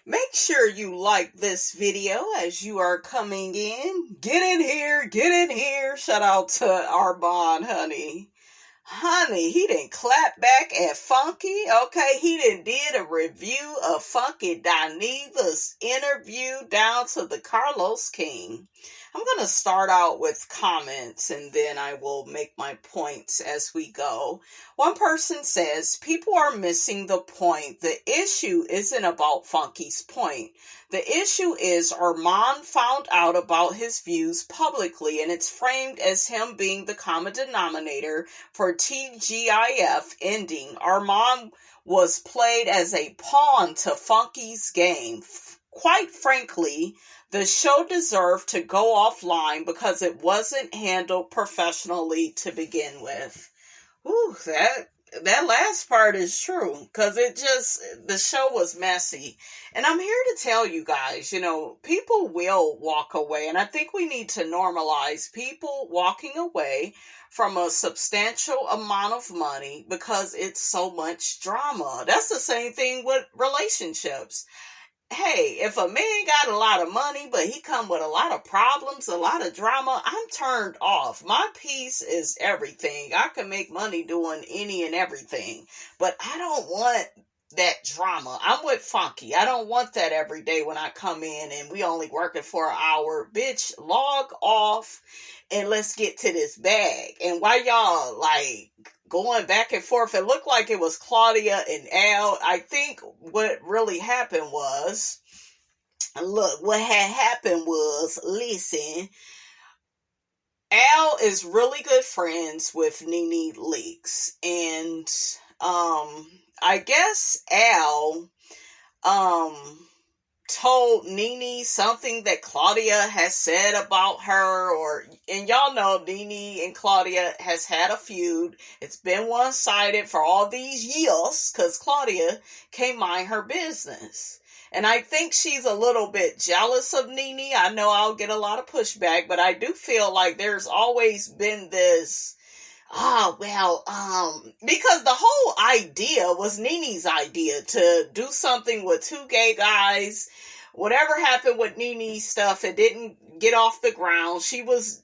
Make sure you like this video as you are coming in. Get in here, get in here. Shout out to Armon, honey. Honey, he didn't clap back at Funky. Okay, he did a review of funkydineva's interview down to the carlosking. I'm going to start out with comments and then I will make my points as we go. One person says, people are missing the point. The issue isn't about Funky's point. The issue is Armon found out about his views publicly and it's framed as him being the common denominator for TGIF ending. Armon was played as a pawn to Funky's game. Quite frankly, the show deserved to go offline because it wasn't handled professionally to begin with. Ooh, that last part is true because the show was messy. And I'm here to tell you guys, people will walk away. And I think we need to normalize people walking away from a substantial amount of money because it's so much drama. That's the same thing with relationships. Hey, if a man got a lot of money, but he come with a lot of problems, a lot of drama, I'm turned off. My peace is everything. I can make money doing any and everything, but I don't want that drama. I'm with Funky. I don't want that every day when I come in and we only working for an hour. Bitch, log off and let's get to this bag. And why y'all going back and forth? It looked like it was Claudia and Al. I think what really happened was, listen, Al is really good friends with Nene Leakes. And, I guess Al, told Nene something that Claudia has said about her, and y'all know Nene and Claudia has had a feud. It's been one-sided for all these years because Claudia can't mind her business. And I think she's a little bit jealous of Nene. I know I'll get a lot of pushback, but I do feel like there's always been this, because the whole idea was Nene's idea to do something with two gay guys. Whatever happened with Nene's stuff, it didn't get off the ground. She was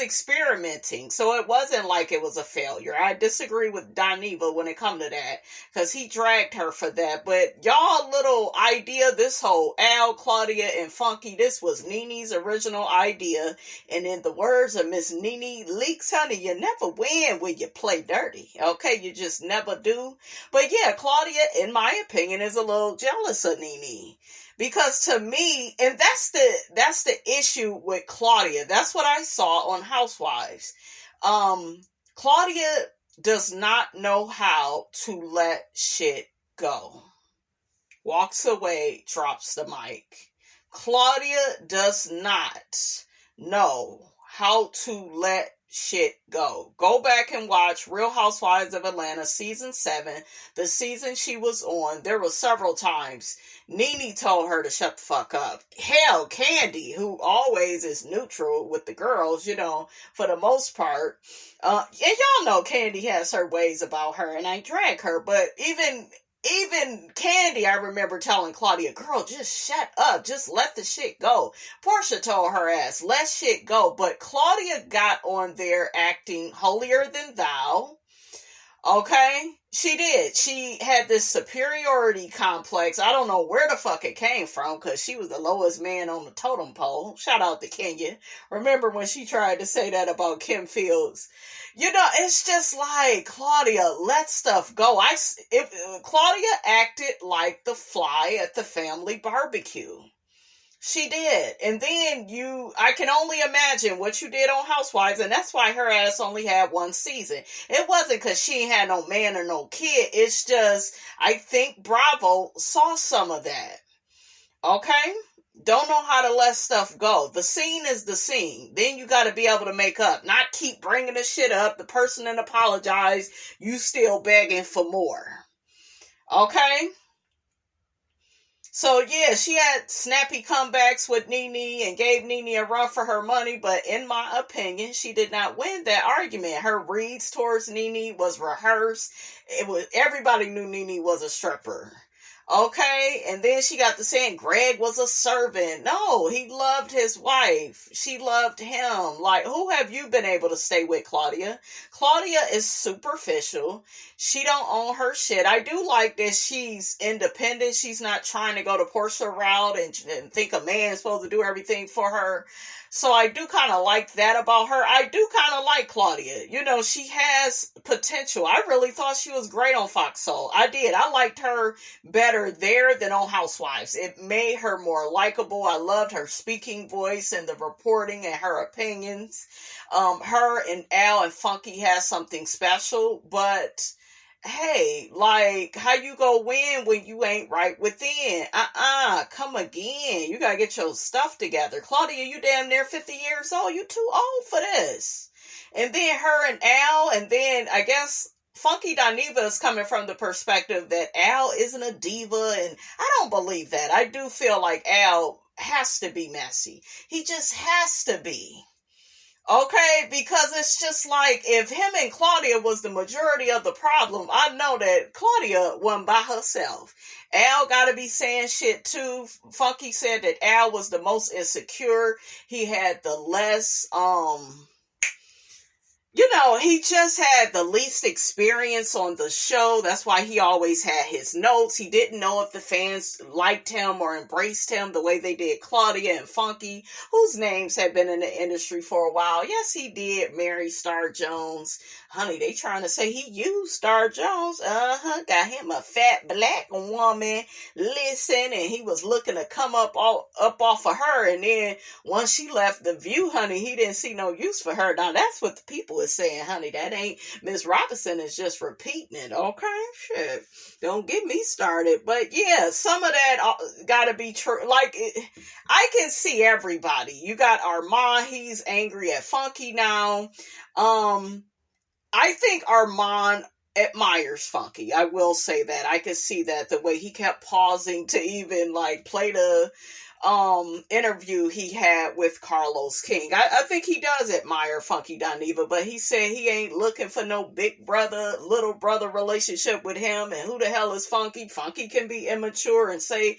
experimenting, so it wasn't like it was a failure. I disagree with Dineva when it come to that, because he dragged her for that. But y'all little idea, this whole Al, Claudia, and Funky, this was Nene's original idea. And in the words of Miss Nene Leakes, honey, you never win when you play dirty. Okay, you just never do. But yeah, Claudia, in my opinion, is a little jealous of Nene. Because to me, and that's the issue with Claudia. That's what I saw on Housewives. Claudia does not know how to let shit go. Walks away, drops the mic. Claudia does not know how to let shit go. Go back and watch Real Housewives of Atlanta season 7, the season she was on. There were several times Nene told her to shut the fuck up. Hell, Candy, who always is neutral with the girls, for the most part. And y'all know Candy has her ways about her, and I drag her, but even Candy, I remember telling Claudia, girl, just shut up. Just let the shit go. Portia told her ass, let shit go. But Claudia got on there acting holier than thou. Okay? She did. She had this superiority complex. I don't know where the fuck it came from because she was the lowest man on the totem pole. Shout out to Kenya. Remember when she tried to say that about Kim Fields? It's just like, Claudia, let stuff go. Claudia acted like the fly at the family barbecue. She did. And then I can only imagine what you did on Housewives, and that's why her ass only had one season. It wasn't because she ain't had no man or no kid. It's just, I think Bravo saw some of that. Okay? Don't know how to let stuff go. The scene is the scene. Then you got to be able to make up. Not keep bringing the shit up. The person didn't apologize. You still begging for more. Okay? So yeah, she had snappy comebacks with Nene and gave Nene a run for her money, but in my opinion, she did not win that argument. Her reads towards Nene was rehearsed. Everybody knew Nene was a stripper. Okay, and then she got to saying Greg was a servant. No, he loved his wife. She loved him. Like, who have you been able to stay with, Claudia? Claudia is superficial. She don't own her shit. I do like that she's independent. She's not trying to go the Portia route and think a man is supposed to do everything for her. So I do kind of like that about her. I do kind of like Claudia. You know, she has potential. I really thought she was great on Fox Soul. I did. I liked her better there than on Housewives. It made her more likable. I loved her speaking voice and the reporting and her opinions. Her and Al and Funky has something special, but hey, like, how you go win when you ain't right within? Come again. You gotta get your stuff together. Claudia, you damn near 50 years old. You too old for this. And then her and Al, and then I guess funkydineva is coming from the perspective that Al isn't a diva, and I don't believe that. I do feel like Al has to be messy. He just has to be. Okay, because it's just like if him and Claudia was the majority of the problem, I know that Claudia wasn't by herself. Al gotta be saying shit too. Funky said that Al was the most insecure. He had the less, he just had the least experience on the show. That's why he always had his notes. He didn't know if the fans liked him or embraced him the way they did Claudia and Funky, whose names had been in the industry for a while. Yes, he did marry Star Jones. Honey, they trying to say he used Star Jones. Got him a fat black woman. Listen, and he was looking to come up off of her. And then once she left the View, honey, he didn't see no use for her. Now, that's what the people is saying, honey. That ain't, Miss Robinson is just repeating it. Okay, shit. Don't get me started. But yeah, some of that gotta be true. Like, I can see everybody. You got Armon. He's angry at Funky now. I think Armon admires Funky. I will say that. I could see that the way he kept pausing to even like play the interview he had with carlosking. I think he does admire funkydineva, but he said he ain't looking for no big brother, little brother relationship with him. And who the hell is Funky? Funky can be immature and say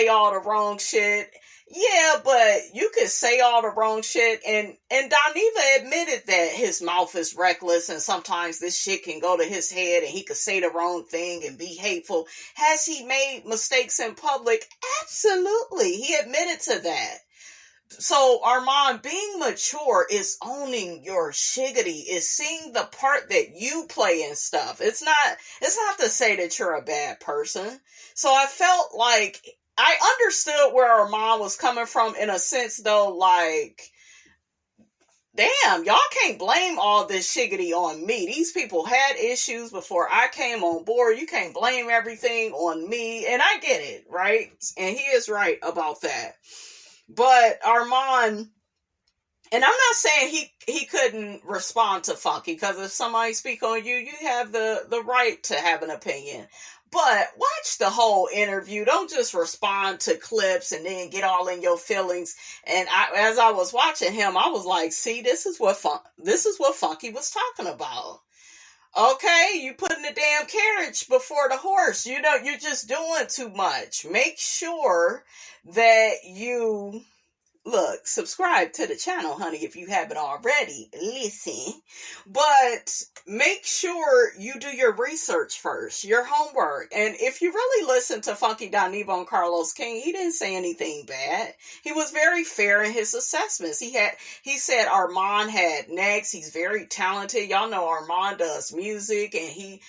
all the wrong shit. Yeah, but you could say all the wrong shit, and Dineva admitted that his mouth is reckless, and sometimes this shit can go to his head, and he could say the wrong thing and be hateful. Has he made mistakes in public? Absolutely. He admitted to that. So, Armon, being mature is owning your shiggity, is seeing the part that you play in stuff. It's not to say that you're a bad person. So I felt like I understood where Armon was coming from in a sense, though, like, damn, y'all can't blame all this shiggity on me. These people had issues before I came on board. You can't blame everything on me. And I get it, right? And he is right about that. But Armon, and I'm not saying he couldn't respond to Funky, because if somebody speak on you, you have the right to have an opinion. But watch the whole interview. Don't just respond to clips and then get all in your feelings. And as I was watching him, I was like, see, this is what Funky was talking about. Okay, you putting the damn carriage before the horse. You know, you're just doing too much. Make sure that you look, subscribe to the channel, honey, if you haven't already. Listen. But make sure you do your research first, your homework. And if you really listen to funkydineva on carlosking, he didn't say anything bad. He was very fair in his assessments. He said Armon had next. He's very talented. Y'all know Armon does music, and he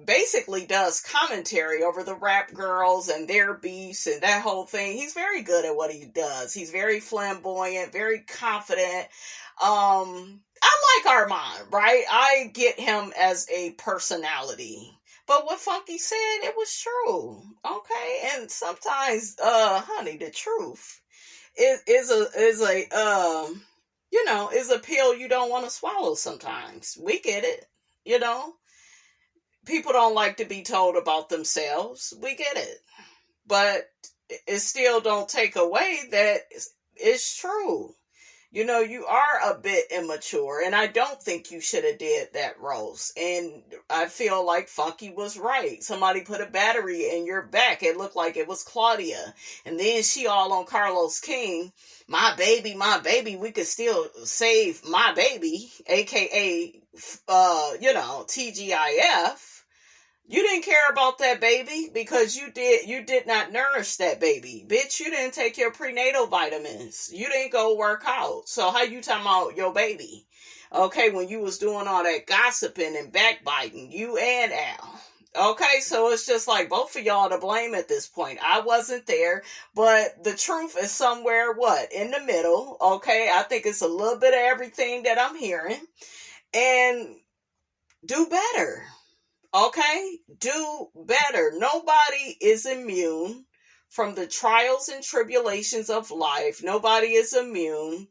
basically does commentary over the rap girls and their beefs and that whole thing. He's very good at what he does. He's very flamboyant, very confident. I like Armon, right? I get him as a personality. But what Funky said, it was true. Okay? And sometimes, honey, the truth is a pill you don't want to swallow sometimes. We get it, you know? People don't like to be told about themselves. We get it. But it still don't take away that it's true. You are a bit immature, and I don't think you should have did that roast. And I feel like Funky was right. Somebody put a battery in your back. It looked like it was Claudia. And then she all on Carlos King. My baby, we could still save my baby, aka, TGIF. You didn't care about that baby because you did not nourish that baby. Bitch, you didn't take your prenatal vitamins. You didn't go work out. So how you talking about your baby? Okay, when you was doing all that gossiping and backbiting, you and Al. Okay, so it's just like both of y'all to blame at this point. I wasn't there, but the truth is somewhere, in the middle. Okay, I think it's a little bit of everything that I'm hearing. And do better. Okay? Do better. Nobody is immune from the trials and tribulations of life. Nobody is immune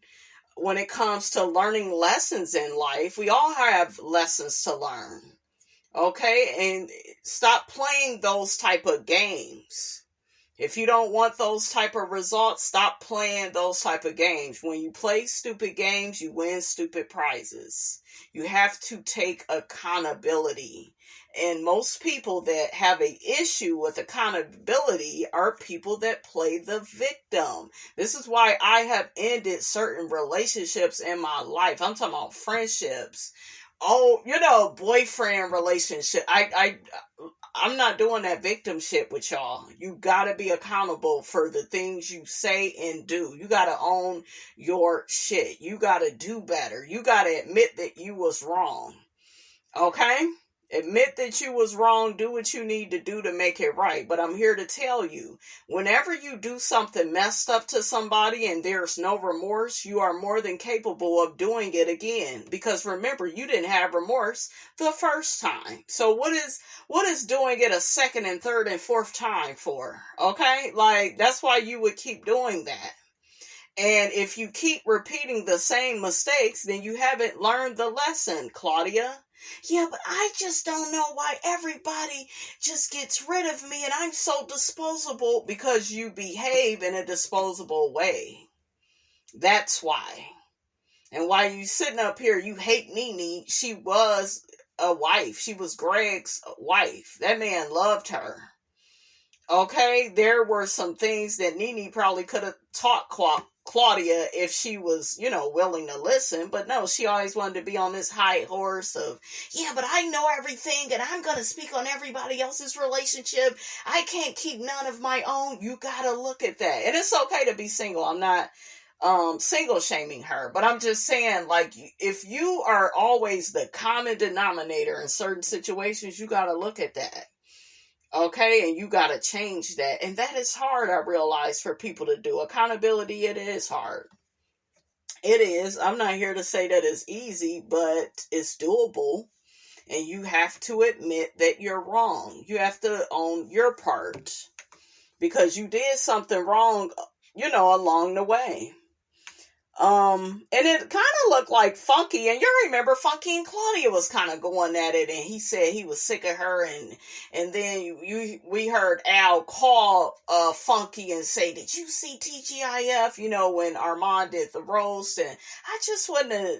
when it comes to learning lessons in life. We all have lessons to learn. Okay? And stop playing those type of games. If you don't want those type of results, stop playing those type of games. When you play stupid games, you win stupid prizes. You have to take accountability. And most people that have an issue with accountability are people that play the victim. This is why I have ended certain relationships in my life. I'm talking about friendships. Oh, boyfriend relationship. I'm not doing that victim shit with y'all. You gotta be accountable for the things you say and do. You gotta own your shit. You gotta do better. You gotta admit that you was wrong. Okay? Admit that you was wrong. Do what you need to do to make it right. But I'm here to tell you, whenever you do something messed up to somebody and there's no remorse, you are more than capable of doing it again. Because remember, you didn't have remorse the first time. So what is doing it a second and third and fourth time for? Okay? Like, that's why you would keep doing that. And if you keep repeating the same mistakes, then you haven't learned the lesson, Claudia. Yeah, but I just don't know why everybody just gets rid of me and I'm so disposable, because you behave in a disposable way. That's why. And while you sitting up here, you hate Nene. She was a wife. She was Greg's wife. That man loved her. Okay, there were some things that Nene probably could have taught Claudia if she was, willing to listen. But no, she always wanted to be on this high horse of, yeah, but I know everything and I'm going to speak on everybody else's relationship. I can't keep none of my own. You got to look at that. And it's okay to be single. I'm not single shaming her, but I'm just saying, like, if you are always the common denominator in certain situations, you got to look at that. Okay, and you got to change that. And that is hard, I realize, for people to do. Accountability, it is hard. It is. I'm not here to say that it's easy, but it's doable. And you have to admit that you're wrong. You have to own your part. Because you did something wrong, along the way. And it kind of looked like Funky, and you remember Funky and Claudia was kind of going at it, and he said he was sick of her, and then we heard Al call Funky and say, did you see TGIF, when Armon did the roast, and I just wouldn't.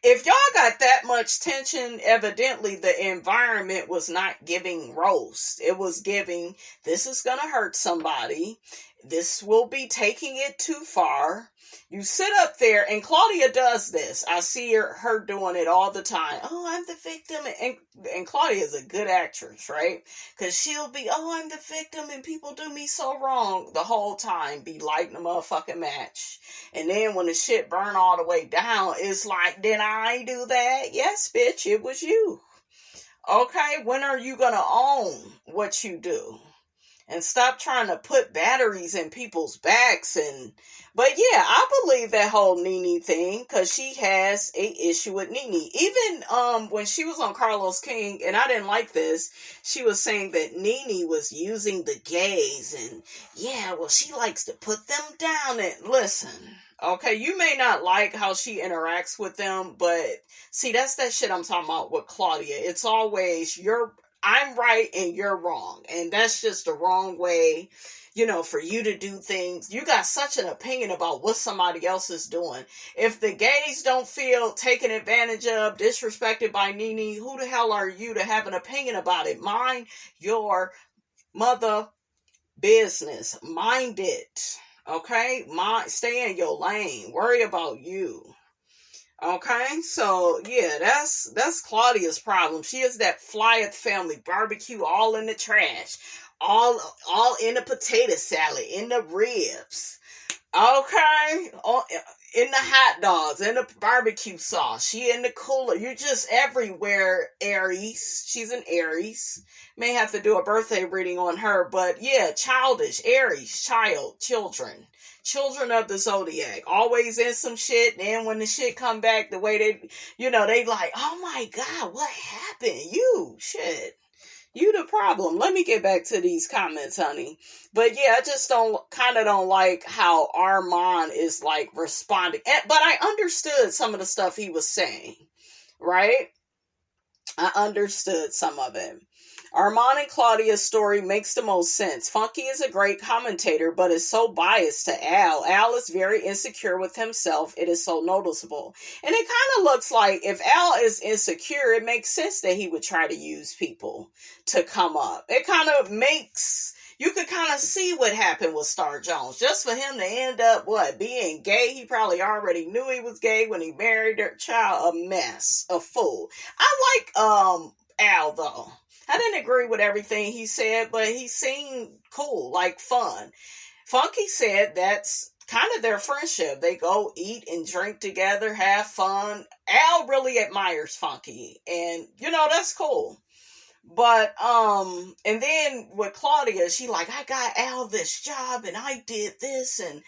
If y'all got that much tension, evidently the environment was not giving roast. It was giving, this is going to hurt somebody. This will be taking it too far. You sit up there, and Claudia does this. I see her doing it all the time. Oh, I'm the victim. And Claudia is a good actress, right? Because she'll be, oh, I'm the victim, and people do me so wrong the whole time. Be lighting a motherfucking match. And then when the shit burn all the way down, it's like, did I do that? Yes, bitch, it was you. Okay, when are you going to own what you do? And stop trying to put batteries in people's backs. But yeah, I believe that whole Nene thing, because she has a issue with Nene. Even when she was on Carlos King, and I didn't like this, she was saying that Nene was using the gays, and yeah, well, she likes to put them down. And listen, okay, you may not like how she interacts with them, but see, that's that shit I'm talking about with Claudia. It's always I'm right and you're wrong. And that's just the wrong way, for you to do things. You got such an opinion about what somebody else is doing. If the gays don't feel taken advantage of, disrespected by Nene, who the hell are you to have an opinion about it? Mind your mother business. Mind it. Okay? Stay in your lane. Worry about you. Okay, so yeah, that's Claudia's problem. She is that flyeth family barbecue, all in the trash, all in the potato salad, in the ribs. Okay, in the hot dogs, in the barbecue sauce. She in the cooler. You're just everywhere, Aries. She's an Aries. May have to do a birthday reading on her, but yeah, childish, Aries, children of the zodiac, always in some shit. Then when the shit come back, the way they like, oh my God, what happened? You the problem. Let me get back to these comments, honey. But yeah, I just don't like how Armon is like responding. But I understood some of the stuff he was saying, right? I understood some of it. Armon and Claudia's story makes the most sense. Funky is a great commentator, but is so biased to Al. Al is very insecure with himself. It is so noticeable. And it kind of looks like if Al is insecure, it makes sense that he would try to use people to come up. It kind of makes... You could kind of see what happened with Star Jones. Just for him to end up, being gay. He probably already knew he was gay when he married their child. A mess. A fool. I like Al, though. I didn't agree with everything he said, but he seemed cool, like fun. Funky said that's kind of their friendship. They go eat and drink together, have fun. Al really admires Funky, and, that's cool. But, and then with Claudia, she like, I got Al this job, and I did this, and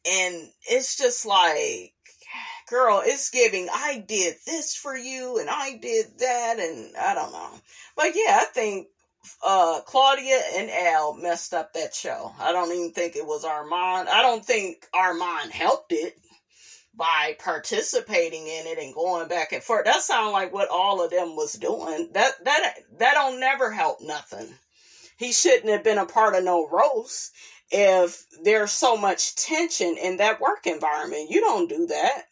it's just like, girl, it's giving, I did this for you, and I did that, and I don't know. But yeah, I think Claudia and Al messed up that show. I don't even think it was Armon. I don't think Armon helped it by participating in it and going back and forth. That sounds like what all of them was doing. That don't never help nothing. He shouldn't have been a part of no roast if there's so much tension in that work environment. You don't do that.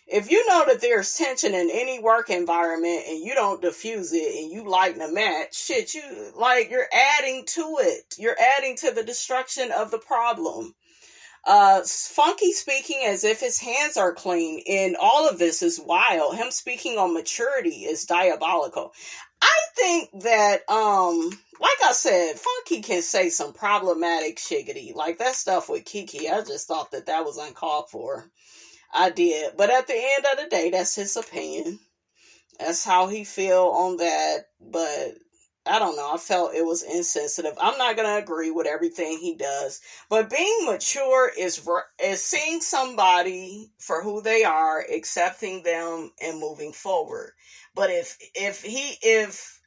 If you know that there's tension in any work environment and you don't diffuse it and you lighten a match, you're adding to it. You're adding to the destruction of the problem. Funky speaking as if his hands are clean in all of this is wild. Him speaking on maturity is diabolical. I think that, like I said, Funky can say some problematic shiggity. Like that stuff with Kiki, I just thought that was uncalled for. I did. But at the end of the day, that's his opinion. That's how he feel on that. But I don't know. I felt it was insensitive. I'm not going to agree with everything he does. But being mature is seeing somebody for who they are, accepting them, and moving forward. But if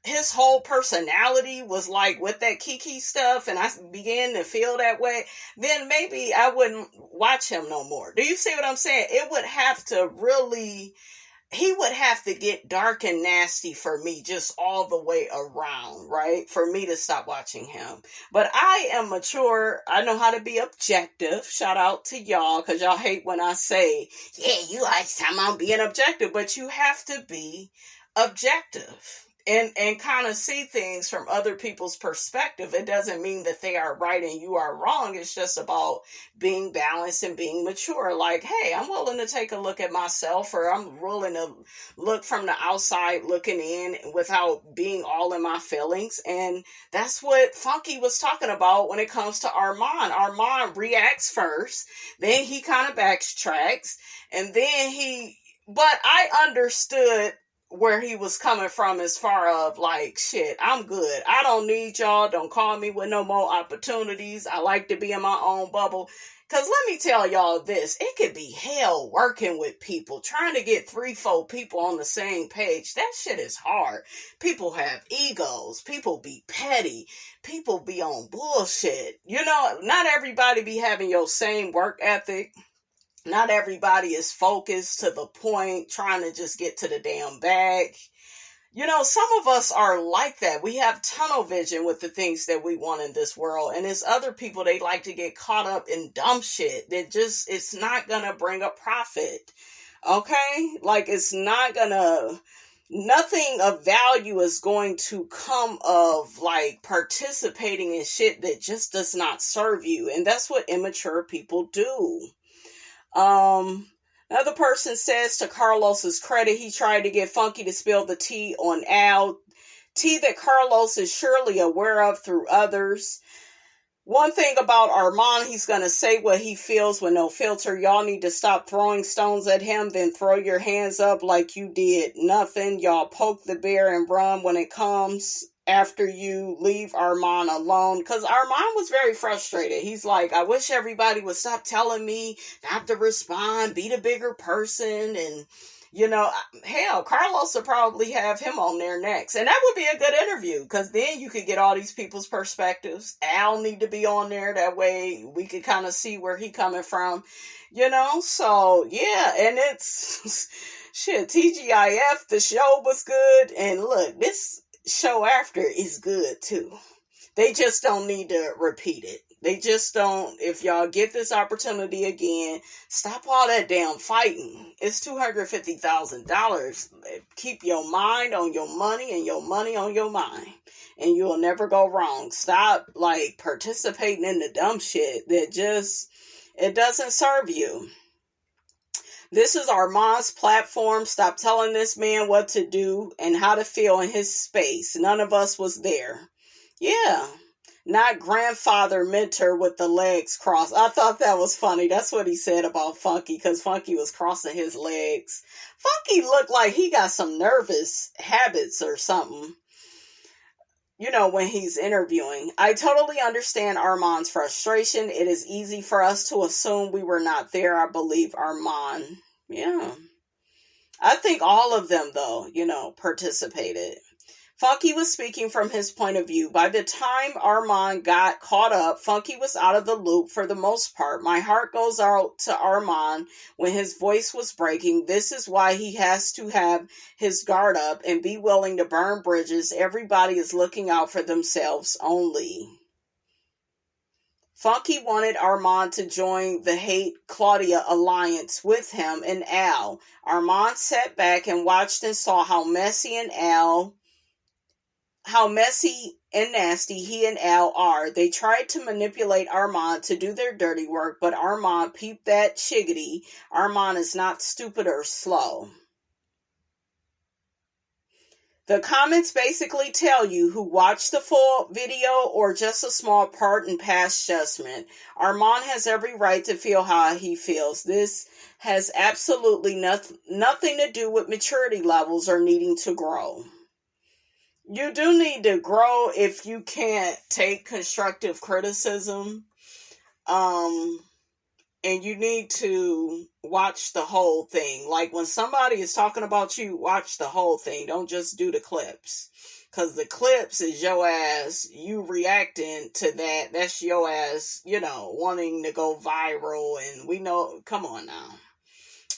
his whole personality was like with that Kiki stuff and I began to feel that way, then maybe I wouldn't watch him no more. Do you see what I'm saying? It would have to really... He would have to get dark and nasty for me just all the way around, right? For me to stop watching him. But I am mature. I know how to be objective. Shout out to y'all, because y'all hate when I say, yeah, you like time I'm being objective. But you have to be objective and kind of see things from other people's perspective. It doesn't mean that they are right and you are wrong. It's just about being balanced and being mature. Like, hey, I'm willing to take a look at myself, or I'm willing to look from the outside looking in without being all in my feelings. And that's what Funky was talking about when it comes to Armon. Armon reacts first, then he kind of backtracks, and then but I understood where he was coming from as far of like, shit, I'm good. I don't need y'all. Don't call me with no more opportunities. I like to be in my own bubble. Because let me tell y'all this, it could be hell working with people, trying to get 3-4 people on the same page. That shit is hard. People have egos. People be petty. People be on bullshit. Not everybody be having your same work ethic. Not everybody is focused to the point, trying to just get to the damn bag. Some of us are like that. We have tunnel vision with the things that we want in this world. And there's other people, they like to get caught up in dumb shit that it's not going to bring a profit. Okay? Like, nothing of value is going to come of, like, participating in shit that just does not serve you. And that's what immature people do. Another person says, to Carlos's credit, he tried to get Funky to spill the tea on Al. Tea that Carlos is surely aware of through others. One thing about Armon, he's going to say what he feels with no filter. Y'all need to stop throwing stones at him, then throw your hands up like you did nothing. Y'all poke the bear and run when it comes after you. Leave Armon alone. Because Armon was very frustrated. He's like, I wish everybody would stop telling me not to respond, be the bigger person, and hell, Carlos would probably have him on there next. And that would be a good interview, because then you could get all these people's perspectives. Al need to be on there. That way we could kind of see where he coming from, So, yeah, and it's, shit, TGIF, the show was good. And look, this show after is good, too. They just don't need to repeat it. They just don't. If y'all get this opportunity again, stop all that damn fighting. It's $250,000. Keep your mind on your money and your money on your mind, and you will never go wrong. Stop, like, participating in the dumb shit that it doesn't serve you. This is Armand's platform. Stop telling this man what to do and how to feel in his space. None of us was there. Yeah. Not grandfather mentor with the legs crossed. I thought that was funny. That's what he said about Funky, because Funky was crossing his legs. Funky looked like he got some nervous habits or something, when he's interviewing. I totally understand Armand's frustration. It is easy for us to assume we were not there. I believe Armand. Yeah. I think all of them, though, participated. Funky was speaking from his point of view. By the time Armon got caught up, Funky was out of the loop for the most part. My heart goes out to Armon when his voice was breaking. This is why he has to have his guard up and be willing to burn bridges. Everybody is looking out for themselves only. Funky wanted Armon to join the Hate Claudia alliance with him and Al. Armon sat back and watched and saw how messy and nasty he and Al are. They tried to manipulate Armon to do their dirty work, but Armon peeped that shiggity. Armon is not stupid or slow. The comments basically tell you who watched the full video or just a small part and pass judgment. Armon has every right to feel how he feels. This has absolutely nothing to do with maturity levels or needing to grow. You do need to grow if you can't take constructive criticism. And you need to watch the whole thing. Like, when somebody is talking about you, watch the whole thing. Don't just do the clips. Because the clips is your ass, you reacting to that. That's your ass, wanting to go viral. And we know, come on now.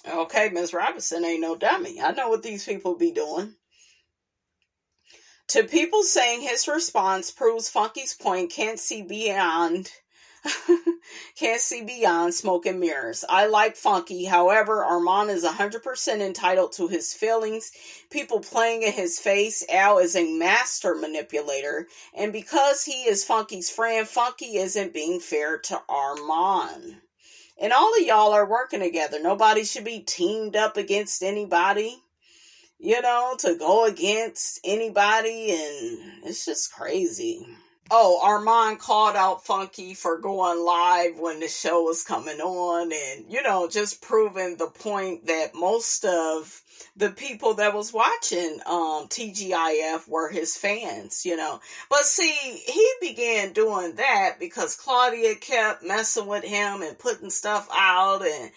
Okay, Ms. Robinson ain't no dummy. I know what these people be doing. To people saying his response proves Funky's point, can't see beyond smoke and mirrors. I like Funky. However, Armon is 100% entitled to his feelings. People playing in his face. Al is a master manipulator. And because he is Funky's friend, Funky isn't being fair to Armon. And all of y'all are working together. Nobody should be teamed up against anybody. To go against anybody, and it's just crazy. Oh, Armon called out Funky for going live when the show was coming on, and, just proving the point that most of the people that was watching TGIF were his fans, But see, he began doing that because Claudia kept messing with him and putting stuff out, and,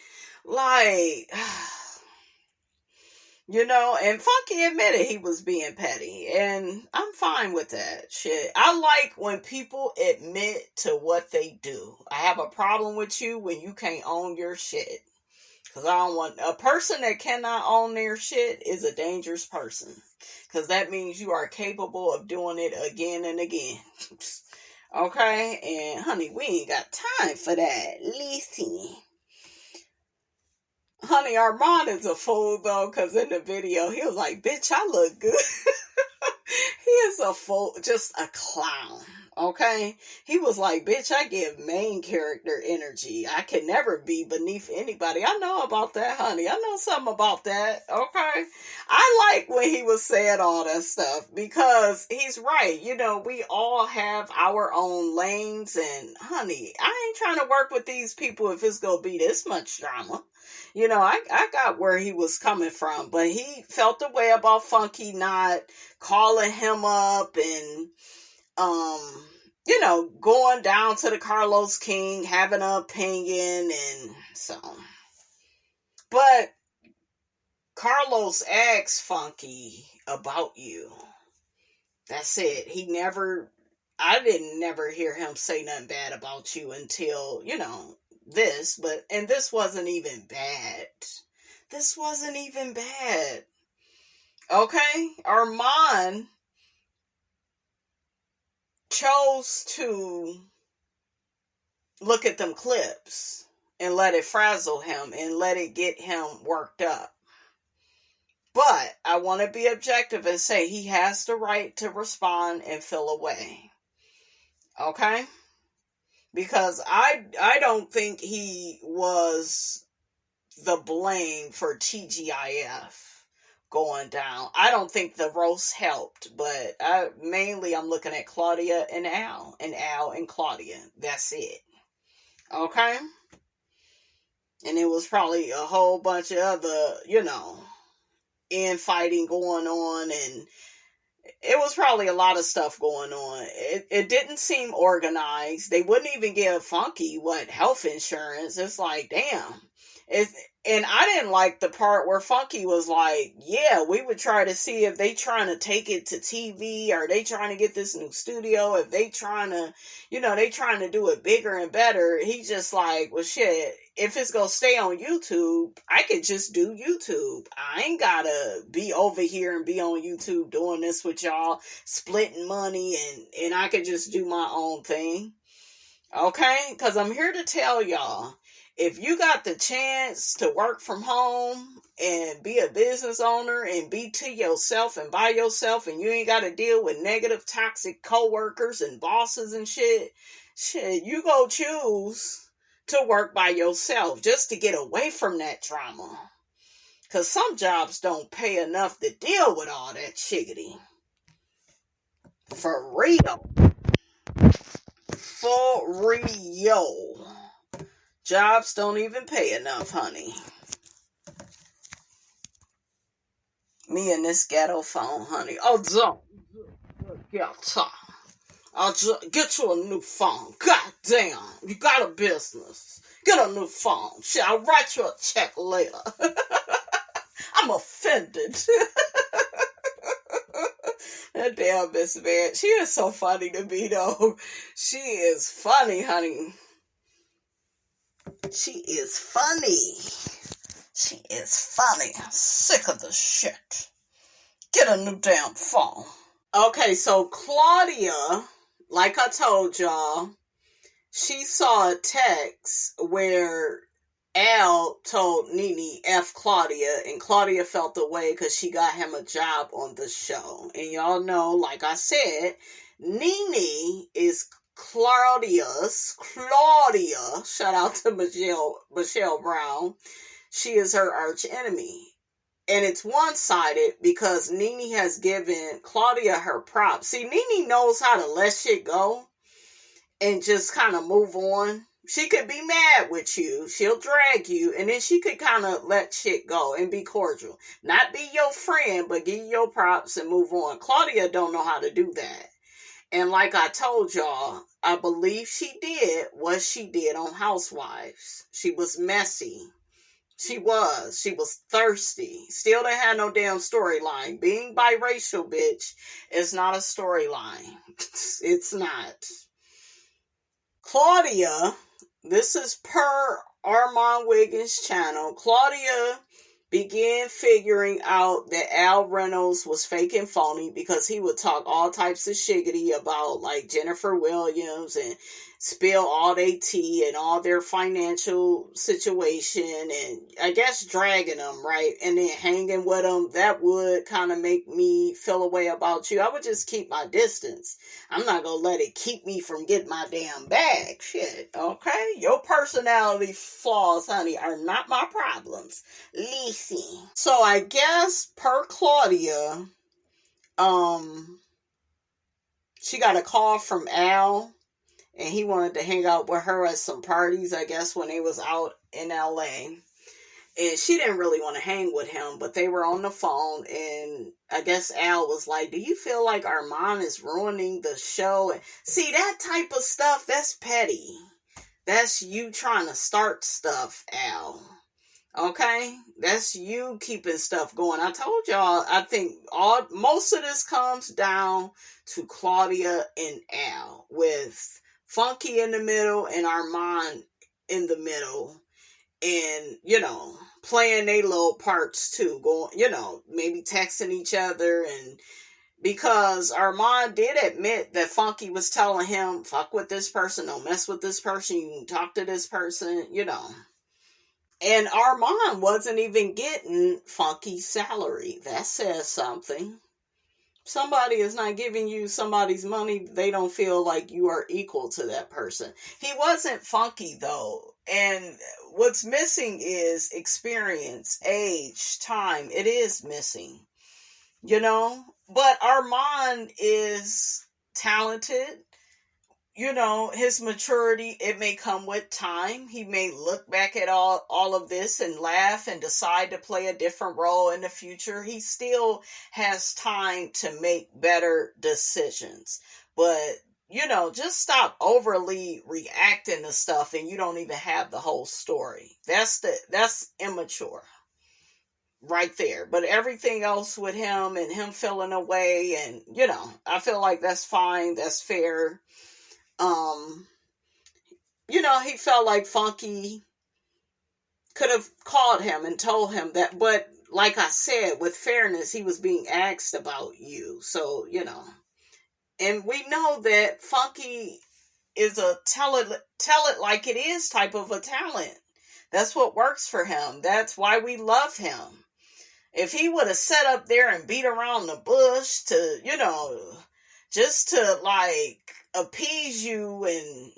like... and Funky admitted he was being petty, and I'm fine with that shit. I like when people admit to what they do. I have a problem with you when you can't own your shit. Because I don't want a person that cannot own their shit is a dangerous person. Because that means you are capable of doing it again and again. Okay? And honey, we ain't got time for that. Listen. Honey, Armon is a fool though, because in the video, he was like, bitch, I look good. He is a fool, just a clown. Okay? He was like, bitch, I give main character energy. I can never be beneath anybody. I know about that, honey. I know something about that. Okay? I like when he was saying all that stuff because he's right. You know, we all have our own lanes, and honey, I ain't trying to work with these people if it's going to be this much drama. You know, I got where he was coming from, but he felt the way about Funky not calling him up and, you know, going down to the carlosking, having an opinion, and so. But Carlos asked Funky about you. That's it. I didn't never hear him say nothing bad about you until, you know, and this wasn't even bad. This wasn't even bad. Okay? Armon chose to look at them clips and let it frazzle him and let it get him worked up. But I want to be objective and say he has the right to respond and feel away. Okay? Because I don't think he was the blame for TGIF going down. I don't think the roast helped, but I'm looking at Claudia and Al and Claudia. That's it. Okay? And it was probably a whole bunch of other, you know, infighting going on, and it was probably a lot of stuff going on. It didn't seem organized. They wouldn't even give Funky health insurance. It's like, damn. And I didn't like the part where Funky was like, yeah, we would try to see if they trying to take it to TV, or they trying to get this new studio, if they trying to, you know, they trying to do it bigger and better. He just like, well, shit, if it's going to stay on YouTube, I could just do YouTube. I ain't got to be over here and be on YouTube doing this with y'all, splitting money, and I could just do my own thing. Okay? Because I'm here to tell y'all, if you got the chance to work from home and be a business owner and be to yourself and by yourself, and you ain't got to deal with negative, toxic coworkers and bosses and shit, you go choose to work by yourself just to get away from that drama. Because some jobs don't pay enough to deal with all that shiggity. For real. For real. Jobs don't even pay enough, honey. Me and this ghetto phone, honey. Oh, don't. I'll just get you a new phone. God damn. You got a business. Get a new phone. Shit, I'll write you a check later. I'm offended. That damn Miss Man. She is so funny to me, though. She is funny, honey. She is funny. She is funny. I'm sick of the shit. Get a new damn phone. Okay, so Claudia, like I told y'all, she saw a text where Al told Nene F Claudia, and Claudia felt the way because she got him a job on the show. And y'all know, like I said, Nene is Claudia, shout out to Michelle Brown, she is her arch enemy. And it's one-sided because Nene has given Claudia her props. See, Nene knows how to let shit go and just kind of move on. She could be mad with you. She'll drag you, and then she could kind of let shit go and be cordial. Not be your friend, but give you your props and move on. Claudia don't know how to do that. And like I told y'all, I believe she did what she did on Housewives. She was messy. She was thirsty. Still didn't have no damn storyline. Being biracial, bitch, is not a storyline. It's not. Claudia, this is per Armon Wiggins' channel, Claudia began figuring out that Al Reynolds was fake and phony because he would talk all types of shiggity about like Jennifer Williams and spill all their tea and all their financial situation, and I guess dragging them, right? And then hanging with them. That would kind of make me feel a way about you. I would just keep my distance. I'm not going to let it keep me from getting my damn bag. Shit, okay? Your personality flaws, honey, are not my problems. Listen. So I guess per Claudia, she got a call from Al, and he wanted to hang out with her at some parties, I guess, when they was out in LA. And she didn't really want to hang with him, but they were on the phone, and I guess Al was like, do you feel like Armon is ruining the show? And see, that type of stuff, that's petty. That's you trying to start stuff, Al. Okay? That's you keeping stuff going. I told y'all, I think most of this comes down to Claudia and Al, with Funky in the middle and Armon in the middle, and, playing their little parts too, going, maybe texting each other. And because Armon did admit that Funky was telling him, fuck with this person, don't mess with this person, you can talk to this person, And Armon wasn't even getting Funky's salary. That says something. Somebody is not giving you somebody's money, they don't feel like you are equal to that person. He wasn't Funky, though. And what's missing is experience, age, time. It is missing. But Armon is talented. His maturity, it may come with time. He may look back at all of this and laugh and decide to play a different role in the future. He still has time to make better decisions. But, just stop overly reacting to stuff and you don't even have the whole story. That's immature. Right there. But everything else with him and him feeling away, and, I feel like that's fine. That's fair. He felt like Funky could have called him and told him that, but like I said, with fairness, he was being asked about you. So, and we know that Funky is a tell it like it is type of a talent. That's what works for him. That's why we love him. If he would have sat up there and beat around the bush to, just to like appease you, and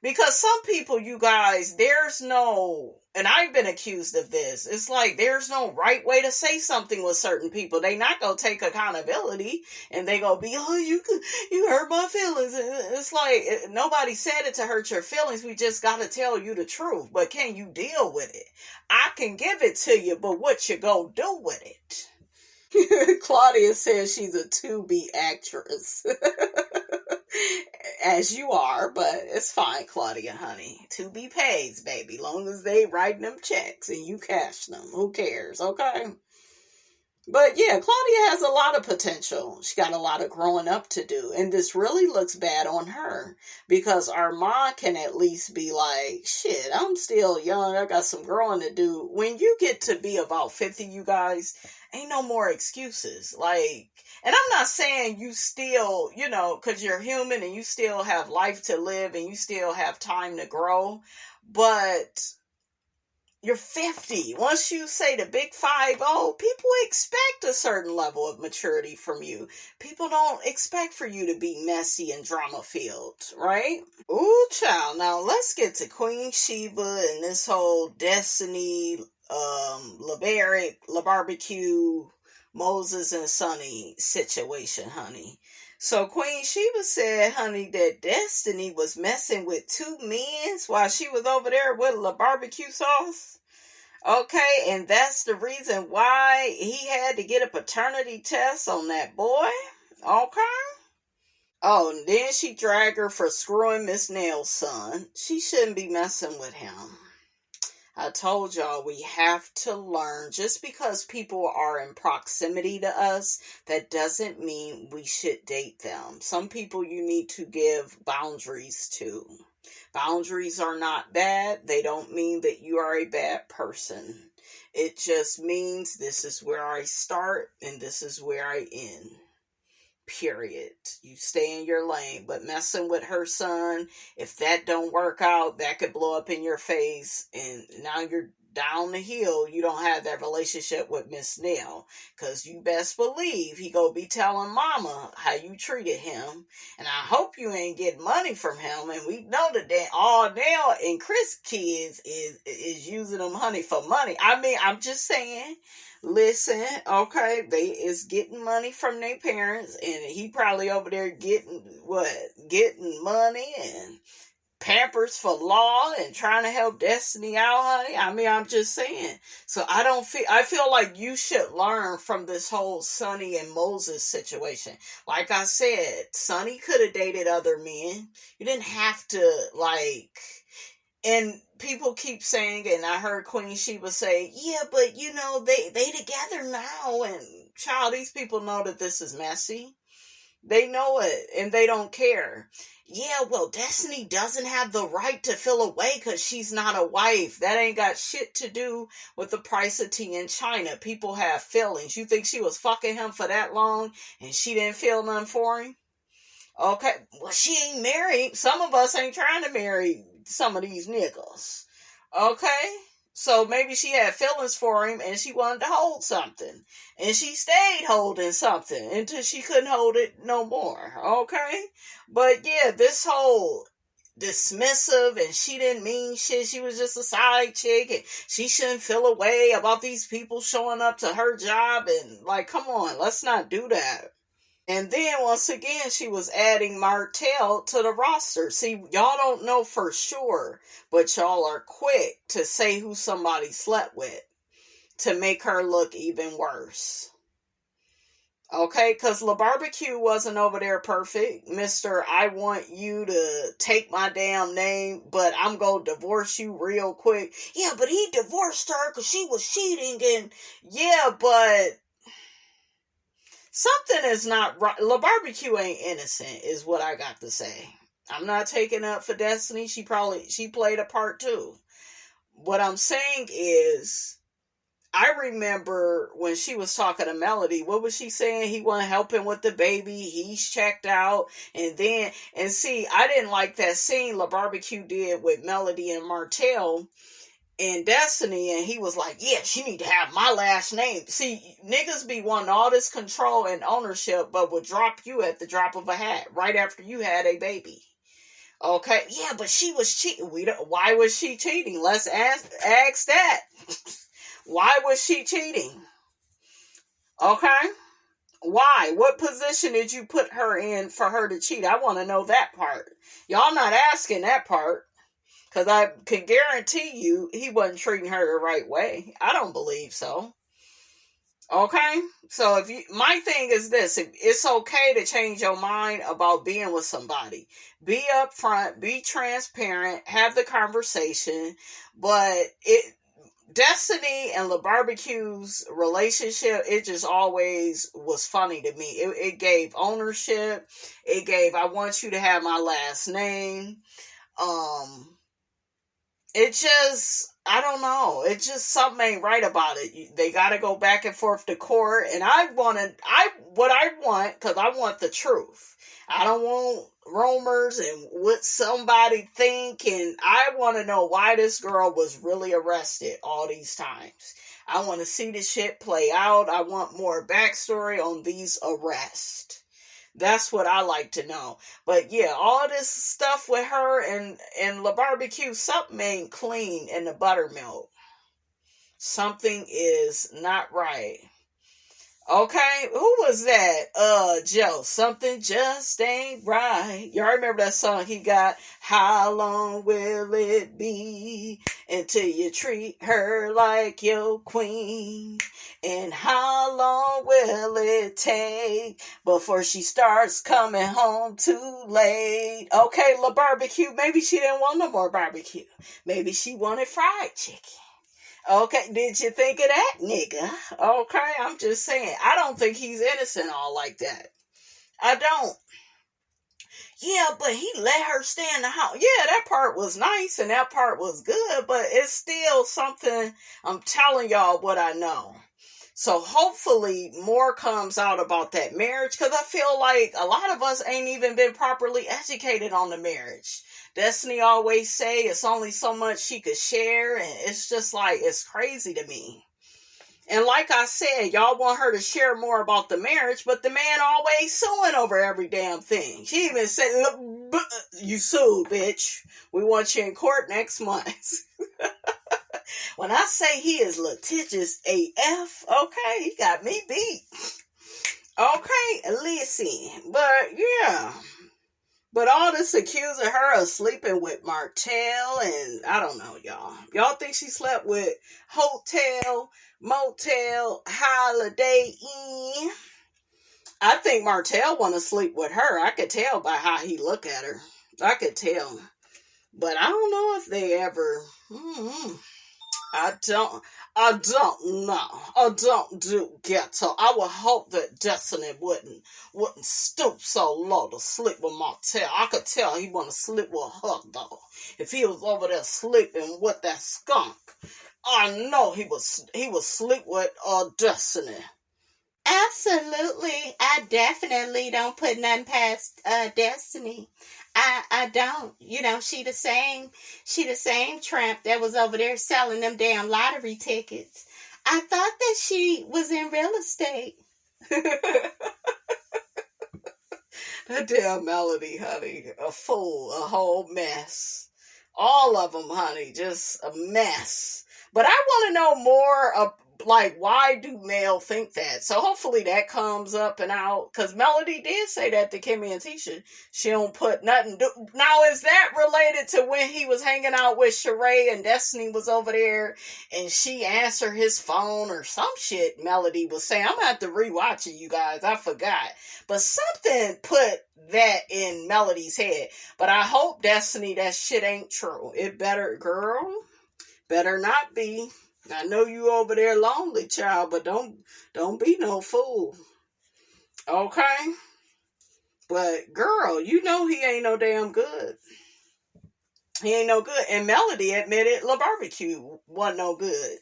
because some people, you guys, there's no, and I've been accused of this, it's like there's no right way to say something with certain people. They not gonna take accountability, and they gonna be, oh, you hurt my feelings. It's like nobody said it to hurt your feelings. We just gotta tell you the truth. But can you deal with it? I can give it to you, but what you gonna do with it? Claudia says she's a to-be actress. As you are, but it's fine, Claudia, honey. To be pays, baby. Long as they writing them checks and you cash them. Who cares, okay? But yeah, Claudia has a lot of potential. She got a lot of growing up to do. And this really looks bad on her. Because Armon can at least be like, shit, I'm still young. I got some growing to do. When you get to be about 50, you guys, ain't no more excuses. Like, and I'm not saying you still, because you're human and you still have life to live and you still have time to grow. But you're 50. Once you say the big 50, people expect a certain level of maturity from you. People don't expect for you to be messy and drama-filled, right? Ooh, child. Now, let's get to Queen Shiba and this whole Destiny, LaBarbecue, Moses and Sonny situation, honey. So Queen Shiba said, honey, that Destiny was messing with two men while she was over there with LaBarbecue sauce. Okay, and that's the reason why he had to get a paternity test on that boy. Okay. Oh, and then she dragged her for screwing Miss Nail's son. She shouldn't be messing with him. I told y'all we have to learn. Just because people are in proximity to us, that doesn't mean we should date them. Some people you need to give boundaries to. Boundaries are not bad. They don't mean that you are a bad person. It just means this is where I start and this is where I end. Period. You stay in your lane. But messing with her son, if that don't work out, that could blow up in your face, and now you're down the hill. You don't have that relationship with Miss Nell, because you best believe he gonna be telling mama how you treated him, and I hope you ain't getting money from him. And we know that all Nell and Chris kids is using them honey for money. I mean, I'm just saying. Listen, okay, they is getting money from their parents, and he probably over there getting money and Pampers for Law and trying to help Destiny out, honey. I mean, I'm just saying. So I feel like you should learn from this whole Sonny and Moses situation. Like I said, Sonny could have dated other men. You didn't have to, and people keep saying, and I heard Queen Shiba say, yeah, but they together now, and child, these people know that this is messy. They know it, and they don't care. Yeah, well, Destiny doesn't have the right to feel away because she's not a wife. That ain't got shit to do with the price of tea in China. People have feelings. You think she was fucking him for that long and she didn't feel nothing for him? Okay, well, she ain't married. Some of us ain't trying to marry some of these niggas. Okay? So maybe she had feelings for him and she wanted to hold something. And she stayed holding something until she couldn't hold it no more. Okay? But yeah, this whole dismissive and she didn't mean shit. She was just a side chick and she shouldn't feel a way about these people showing up to her job. And come on, let's not do that. And then once again, she was adding Martell to the roster. See, y'all don't know for sure, but y'all are quick to say who somebody slept with to make her look even worse. Okay, because LaBarbecue wasn't over there perfect. Mr. I want you to take my damn name, but I'm going to divorce you real quick. Yeah, but he divorced her because she was cheating. And yeah, but something is not right. LaBarbecue ain't innocent, is what I got to say. I'm not taking up for Destiny. She played a part too. What I'm saying is, I remember when she was talking to Melody, what was she saying? He wasn't helping with the baby. He's checked out. And see, I didn't like that scene LaBarbecue did with Melody and Martell in Destiny, and he was like, yeah, she need to have my last name. See, niggas be wanting all this control and ownership, but would drop you at the drop of a hat right after you had a baby. Okay, yeah, but she was cheating. Why was she cheating? Let's ask that. Why was she cheating? Okay, why? What position did you put her in for her to cheat? I want to know that part. Y'all not asking that part. Because I can guarantee you he wasn't treating her the right way. I don't believe so. Okay? So my thing is this. It's okay to change your mind about being with somebody. Be upfront. Be transparent. Have the conversation. But Destiny and LaBarbecue's relationship, it just always was funny to me. It gave ownership. It gave, I want you to have my last name. It just, I don't know. It just, something ain't right about it. They got to go back and forth to court. And what I want, because I want the truth. I don't want rumors and what somebody think. And I want to know why this girl was really arrested all these times. I want to see the shit play out. I want more backstory on these arrests. That's what I like to know. But yeah, all this stuff with her and LaBarbecue, something ain't clean in the buttermilk. Something is not right. Okay, who was that? Joe. Something just ain't right. Y'all remember that song he got? How long will it be until you treat her like your queen? And how long will it take before she starts coming home too late? Okay, LaBarbecue, maybe she didn't want no more barbecue. Maybe she wanted fried chicken. Okay, did you think of that, nigga? Okay, I'm just saying. I don't think he's innocent all like that. I don't. yeah, but he let her stay in the house. Yeah, that part was nice and that part was good, but it's still something. I'm telling y'all what I know. So hopefully more comes out about that marriage, because I feel like a lot of us ain't even been properly educated on the marriage. Destiny always say it's only so much she could share, and it's just like, it's crazy to me. And like I said, y'all want her to share more about the marriage, but the man always suing over every damn thing. She even said, look, you sued, bitch. We want you in court next month. When I say he is litigious AF, okay, he got me beat. Okay, listen, but yeah. But all this accusing her of sleeping with Martell, and I don't know, y'all. Y'all think she slept with Hotel, Motel, Holiday Inn? I think Martell want to sleep with her. I could tell by how he look at her. I could tell. But I don't know if they ever... I don't know. I don't do ghetto. I would hope that Destiny wouldn't stoop so low to sleep with Martell. I could tell he want to sleep with her though. If he was over there sleeping with that skunk, I know he would sleep with Destiny. Absolutely. I definitely don't put nothing past Destiny. I don't. You know, she the same tramp that was over there selling them damn lottery tickets. I thought that she was in real estate. That damn Melody, honey. A fool. A whole mess. All of them, honey. Just a mess. But I want to know more like, why do male think that? So hopefully that comes up and out. Because Melody did say that to Kimmy and Tisha. She don't put nothing. Now, is that related to when he was hanging out with Sheree and Destiny was over there and she answered his phone or some shit Melody was saying? I'm going to have to rewatch it, you guys. I forgot. But something put that in Melody's head. But I hope, Destiny, that shit ain't true. It better, girl, better not be. I know you over there lonely, child, but don't be no fool. Okay? But girl, you know he ain't no damn good. He ain't no good. And Melody admitted LaBarbecue wasn't no good.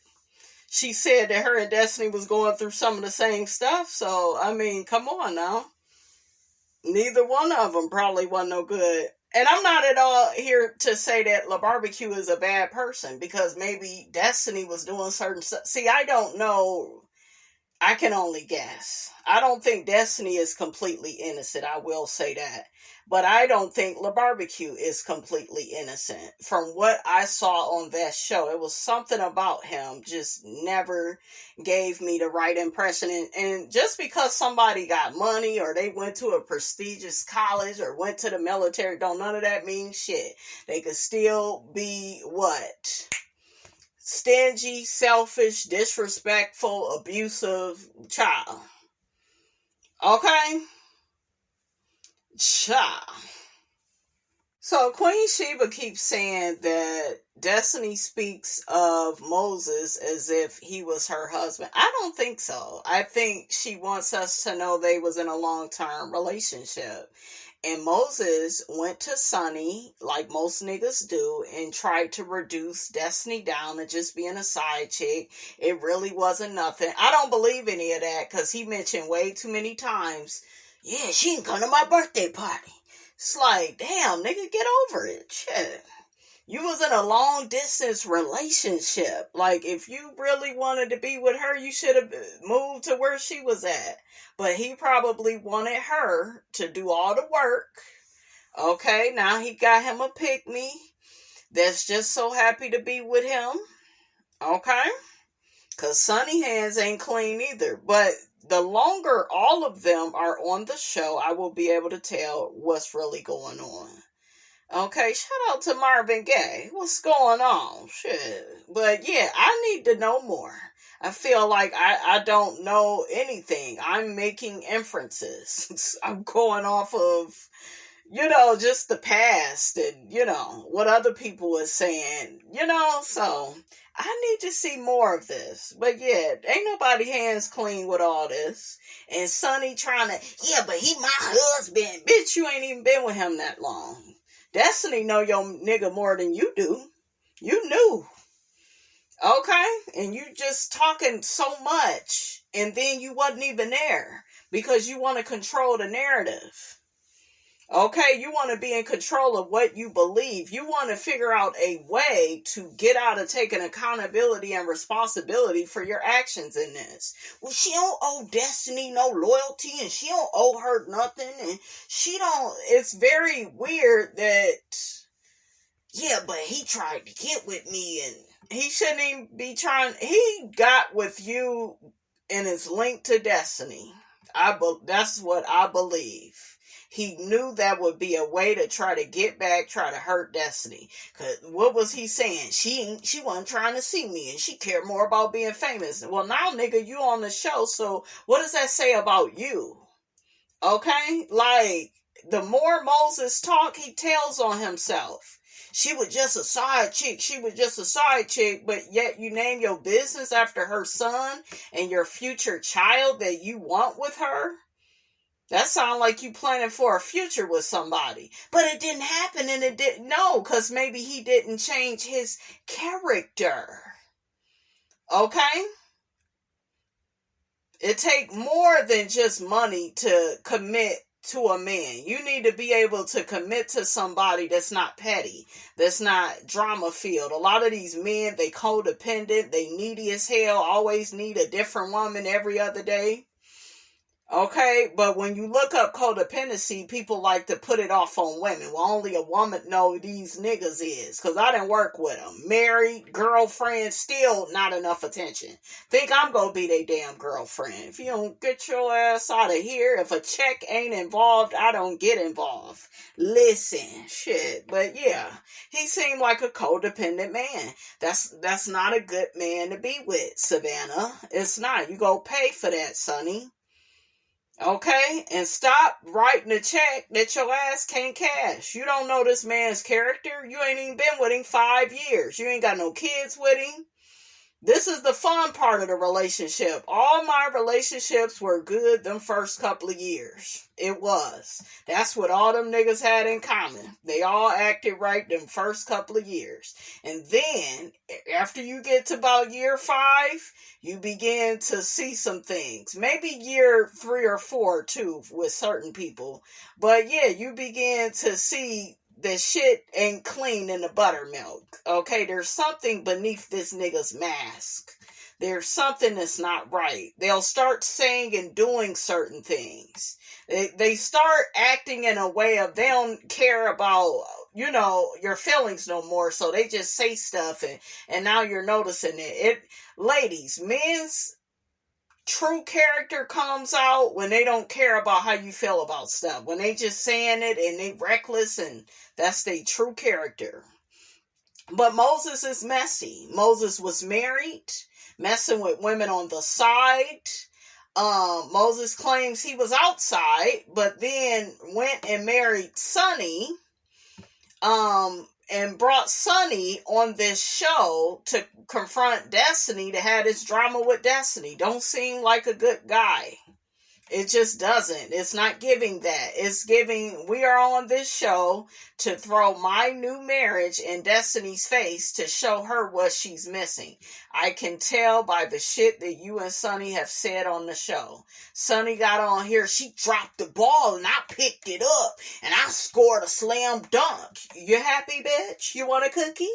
She said that her and Destiny was going through some of the same stuff. So, I mean, come on now. Neither one of them probably wasn't no good. And I'm not at all here to say that LaBarbecue is a bad person, because maybe Destiny was doing certain stuff. See, I don't know. I can only guess. I don't think Destiny is completely innocent. I will say that. But I don't think LaBarbecue is completely innocent. From what I saw on that show, it was something about him just never gave me the right impression. And just because somebody got money or they went to a prestigious college or went to the military, don't none of that mean shit. They could still be what? Stingy, selfish, disrespectful, abusive child. Okay? Child. So Queen Shiba keeps saying that Destiny speaks of Moses as if he was her husband. I don't think so. I think she wants us to know they was in a long-term relationship. And Moses went to Sonny, like most niggas do, and tried to reduce Destiny down to just being a side chick. It really wasn't nothing. I don't believe any of that, because he mentioned way too many times, yeah, she didn't come to my birthday party. It's like, damn, nigga, get over it. Shit. You was in a long distance relationship. Like, if you really wanted to be with her, you should have moved to where she was at. But he probably wanted her to do all the work. Okay, now he got him a pick-me that's just so happy to be with him. Okay? Because Sonny hands ain't clean either. But the longer all of them are on the show, I will be able to tell what's really going on. Okay, shout out to Marvin Gaye. What's going on? Shit. But yeah, I need to know more. I feel like I don't know anything. I'm making inferences. I'm going off of, just the past and, what other people are saying, so I need to see more of this. But yeah, ain't nobody hands clean with all this. And Sonny trying to, yeah, but he my husband. Bitch, you ain't even been with him that long. Destiny know your nigga more than you do. You knew. Okay? And you just talking so much and then you wasn't even there because you want to control the narrative. Okay, you want to be in control of what you believe. You want to figure out a way to get out of taking accountability and responsibility for your actions in this. Well, she don't owe Destiny no loyalty and she don't owe her nothing and it's very weird that, yeah, but he tried to get with me and he shouldn't even be trying. He got with you and is linked to Destiny. That's what I believe. He knew that would be a way to try to get back, try to hurt Destiny. Cause what was he saying? She wasn't trying to see me and she cared more about being famous. Well, now, nigga, you on the show, so what does that say about you? Okay? Like, the more Moses talk, he tells on himself. She was just a side chick. She was just a side chick, but yet you name your business after her son and your future child that you want with her? That sounds like you planning for a future with somebody. But it didn't happen and it didn't. No, because maybe he didn't change his character. Okay? It take more than just money to commit to a man. You need to be able to commit to somebody that's not petty, that's not drama filled. A lot of these men, they codependent, they needy as hell, always need a different woman every other day. Okay, but when you look up codependency, people like to put it off on women. Well, only a woman know these niggas is. Because I didn't work with them. Married, girlfriend, still not enough attention. Think I'm going to be their damn girlfriend. If you don't get your ass out of here, if a check ain't involved, I don't get involved. Listen, shit. But yeah, he seemed like a codependent man. That's not a good man to be with, Savannah. It's not. You go pay for that, Sonny. Okay? And stop writing a check that your ass can't cash. You don't know this man's character. You ain't even been with him 5 years. You ain't got no kids with him. This is the fun part of the relationship. All my relationships were good them first couple of years. It was. That's what all them niggas had in common. They all acted right them first couple of years. And then, after you get to about year 5, you begin to see some things. Maybe year 3 or 4 too with certain people. But yeah, you begin to see the shit ain't clean in the buttermilk. Okay, there's something beneath this nigga's mask. There's something that's not right. They'll start saying and doing certain things. They start acting in a way of they don't care about, your feelings no more. So they just say stuff and now you're noticing it. Ladies, men's true character comes out when they don't care about how you feel about stuff. When they just saying it and they reckless and that's their true character. But Moses is messy. Moses was married, messing with women on the side. Moses claims he was outside, but then went and married Sonny. And brought Sonny on this show to confront Destiny, to have this drama with Destiny. Don't seem like a good guy. It just doesn't. It's not giving that. It's giving, we are on this show to throw my new marriage in Destiny's face to show her what she's missing. I can tell by the shit that you and Sonny have said on the show. Sonny got on here, she dropped the ball and I picked it up and I scored a slam dunk. You happy, bitch? You want a cookie?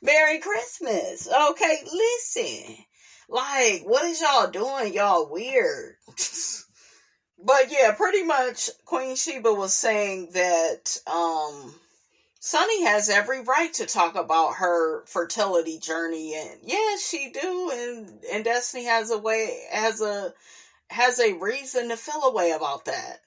Merry Christmas. Okay, listen. Like, what is y'all doing? Y'all weird. But yeah, pretty much Queen Shiba was saying that Sonny has every right to talk about her fertility journey, and yeah, she do, and Destiny has a reason to feel a way about that.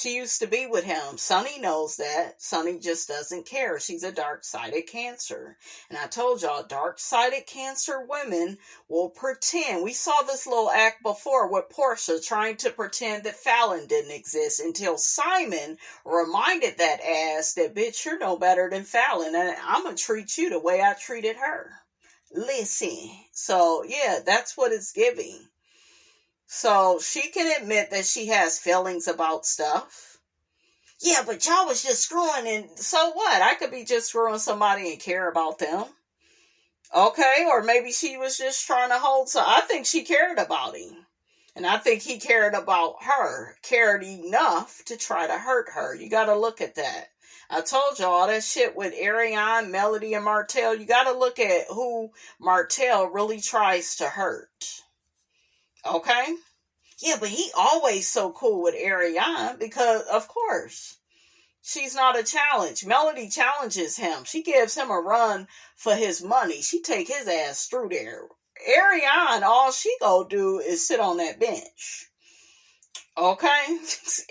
She used to be with him. Sonny knows that. Sonny just doesn't care. She's a dark-sided Cancer. And I told y'all, dark-sided Cancer women will pretend. We saw this little act before with Portia trying to pretend that Fallon didn't exist until Simon reminded that ass that, bitch, you're no better than Fallon. And I'm going to treat you the way I treated her. Listen. So, yeah, that's what it's giving. So she can admit that she has feelings about stuff. Yeah, but y'all was just screwing, and so what? I could be just screwing somebody and care about them. Okay, or maybe she was just trying to hold some. I think she cared about him. And I think he cared about her. Cared enough to try to hurt her. You got to look at that. I told y'all all that shit with Ariane, Melody, and Martell. You got to look at who Martell really tries to hurt. Okay? Yeah, but he always so cool with Ariane because, of course, she's not a challenge. Melody challenges him. She gives him a run for his money. She take his ass through there. Ariane, all she go do is sit on that bench. Okay?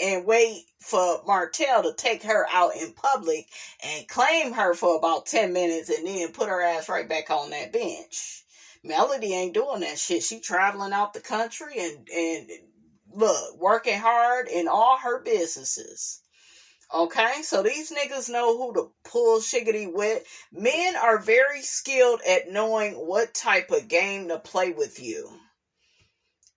And wait for Martell to take her out in public and claim her for about 10 minutes and then put her ass right back on that bench. Melody ain't doing that shit. She traveling out the country and look, working hard in all her businesses. Okay, so these niggas know who to pull shiggity with. Men are very skilled at knowing what type of game to play with you.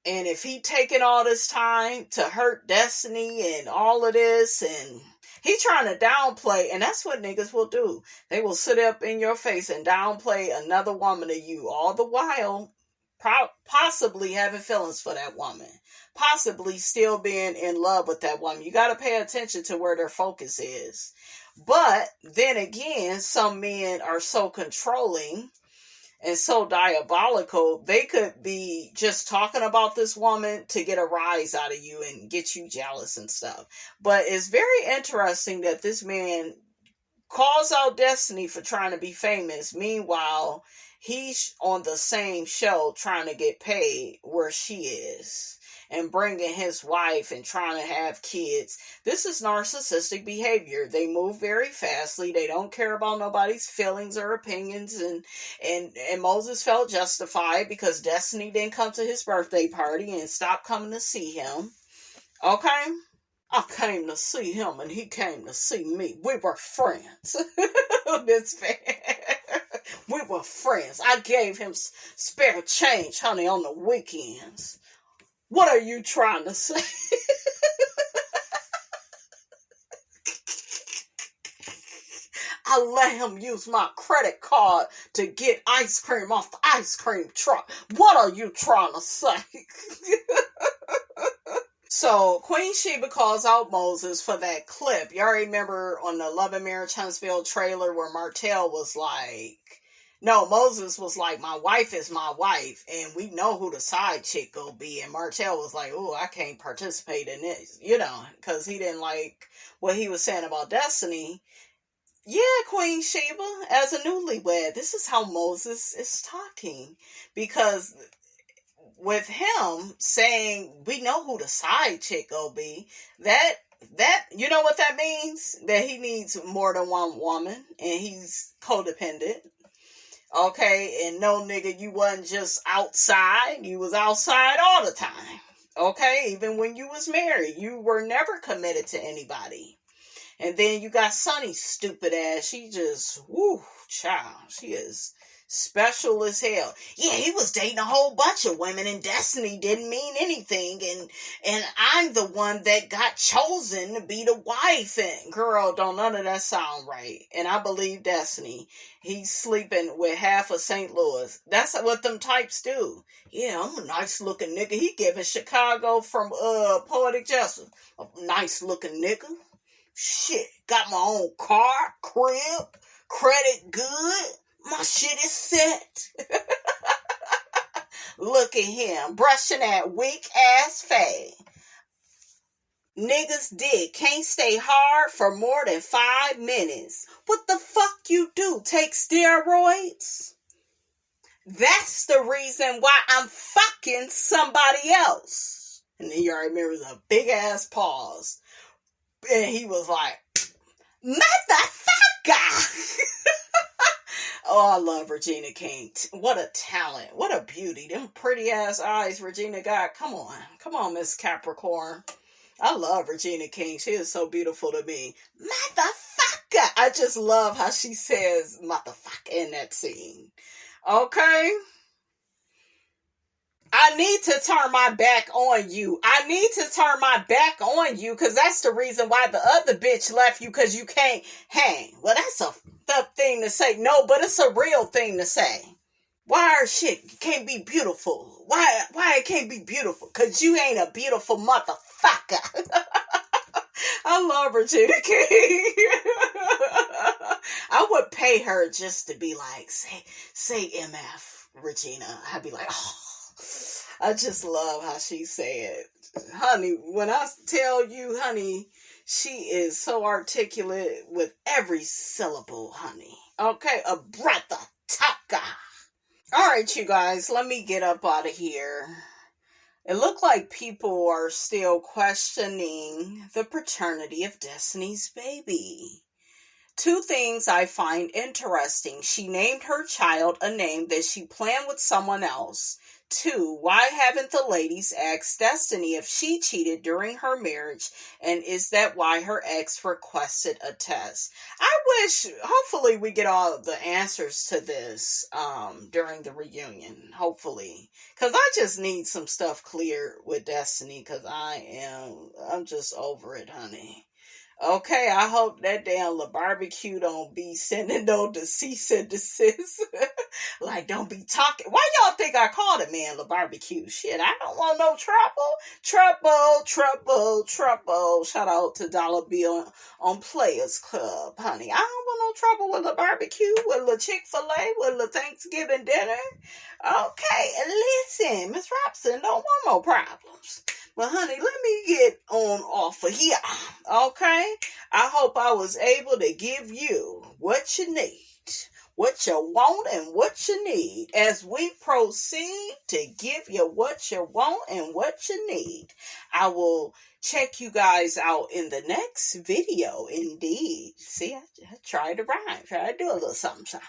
And if he taking all this time to hurt Destiny and all of this, and he trying to downplay, and that's what niggas will do. They will sit up in your face and downplay another woman to you, all the while possibly having feelings for that woman. Possibly still being in love with that woman. You got to pay attention to where their focus is. But then again, some men are so controlling and so diabolical, they could be just talking about this woman to get a rise out of you and get you jealous and stuff. But it's very interesting that this man calls out Destiny for trying to be famous. Meanwhile, he's on the same show trying to get paid where she is. And bringing his wife and trying to have kids. This is narcissistic behavior. They move very fastly. They don't care about nobody's feelings or opinions. And Moses felt justified because Destiny didn't come to his birthday party and stopped coming to see him. Okay? I came to see him and he came to see me. We were friends. This fan. We were friends. I gave him spare change, honey, on the weekends. What are you trying to say? I let him use my credit card to get ice cream off the ice cream truck. What are you trying to say? So, Queen Shiba calls out Moses for that clip. Y'all remember on the Love and Marriage Huntsville trailer where Martell was like, no, Moses was like, my wife is my wife, and we know who the side chick gonna be. And Martell was like, oh, I can't participate in this, because he didn't like what he was saying about Destiny. Yeah, Queen Shiba, as a newlywed, this is how Moses is talking. Because with him saying, we know who the side chick gonna be, that you know what that means? That he needs more than one woman, and he's codependent. Okay, and no, nigga, you wasn't just outside. You was outside all the time. Okay, even when you was married, you were never committed to anybody. And then you got Sonny's stupid ass. She just, woo, child. She is special as hell. Yeah, he was dating a whole bunch of women, and Destiny didn't mean anything. And I'm the one that got chosen to be the wife. And girl, don't none of that sound right. And I believe Destiny. He's sleeping with half of St. Louis. That's what them types do. Yeah, I'm a nice looking nigga. He giving Chicago from Poetic Justice. A nice looking nigga. Shit, got my own car, crib, credit good. My shit is set. Look at him, brushing that weak ass fade. Niggas dick can't stay hard for more than 5 minutes. What the fuck you do? Take steroids? That's the reason why I'm fucking somebody else. And then you already remember the big ass pause. And he was like, motherfucker. Oh, I love Regina King. What a talent. What a beauty. Them pretty ass eyes Regina got. Come on. Come on, Miss Capricorn. I love Regina King. She is so beautiful to me. Motherfucker. I just love how she says motherfucker in that scene. Okay? I need to turn my back on you. I need to turn my back on you because that's the reason why the other bitch left you, because you can't hang. Well, that's a fucked thing to say. No, but it's a real thing to say. Why our shit can't be beautiful? Why it can't be beautiful? Because you ain't a beautiful motherfucker. I love Regina King. I would pay her just to be like, say MF, Regina. I'd be like, oh. I just love how she said, honey, when I tell you, honey, she is so articulate with every syllable, honey. Okay, a brother, taka. All right, you guys, let me get up out of here. It looked like people are still questioning the paternity of Destiny's baby. Two things I find interesting. She named her child a name that she planned with someone else. 2, why haven't the ladies asked Destiny if she cheated during her marriage, and is that why her ex requested a test? I wish, hopefully we get all the answers to this during the reunion, hopefully, because I just need some stuff cleared with Destiny, because I'm just over it, honey. Okay, I hope that damn La Barbecue don't be sending no cease and desist. Like, don't be talking. Why y'all think I called it, man, La Barbecue? Shit, I don't want no trouble. Trouble. Shout out to Dollar Bill on Players Club, honey. I don't want no trouble with La Barbecue, with La Chick-fil-A, with La Thanksgiving dinner. Okay, listen, Miss Robson, don't want no problems. But honey, let me get on off of here, okay? I hope I was able to give you what you need, what you want and what you need, as we proceed to give you what you want and what you need. I will check you guys out in the next video, indeed. See, I tried to rhyme, tried to do a little something.